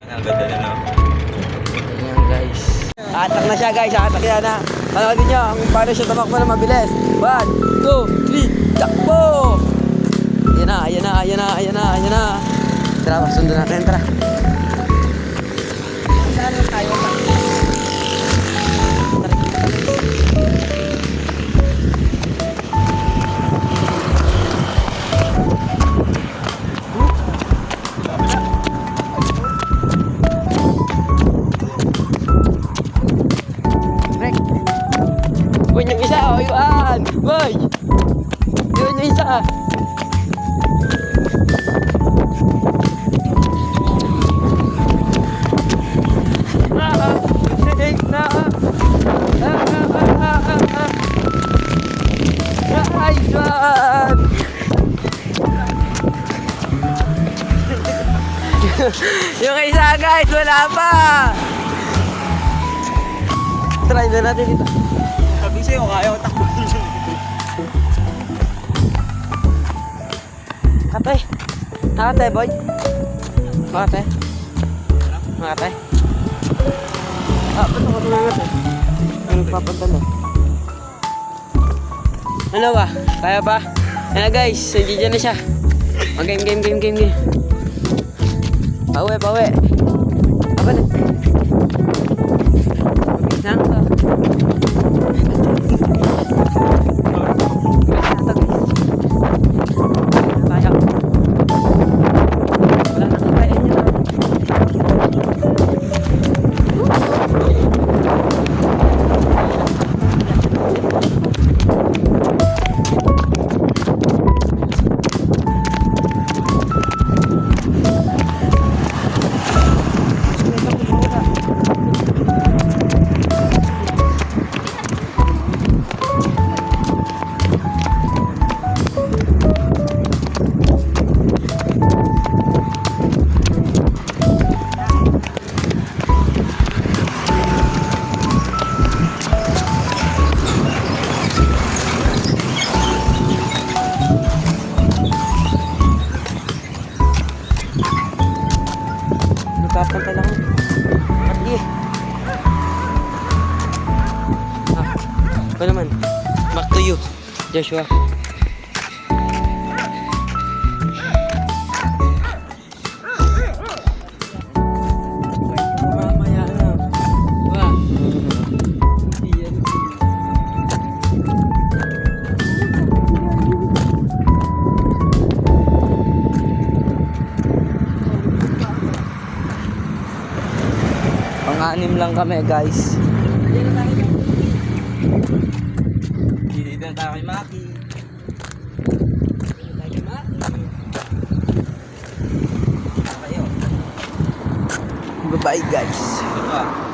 Ang ganda na, no? Ayan guys. Atak na siya guys, atak yan ha. Panoodin nyo kung paano siya tumakbo na mabilis. 1, 2, 3, takbo! Ayan na, ayan na, ayan na, ayan na, ayan na. Tara, sundan natin, tara. Saan tayo? Yun yung isa, oh, yun! Boy! Yun yung isa! Yung isa guys, wala pa! Try na natin dito. Sabi sa'yo, kaya ko takbo. Kate. Kate, boy. Kate. Kate. Ah, ba't ako tumangat eh? Ano nagpapantalo? Ano ba? Kaya ba? Ayan guys, nandiyan na siya. Game. Pauwi. Apa na? Mabilis na ako. Nagpapanta lang ako. Pati eh. Ako naman. Back to you, Joshua. Mamaya na. Wah. Iyan. Pang-anim lang kami guys. Dito na tayo kay Maki. Bye-bye guys. Ito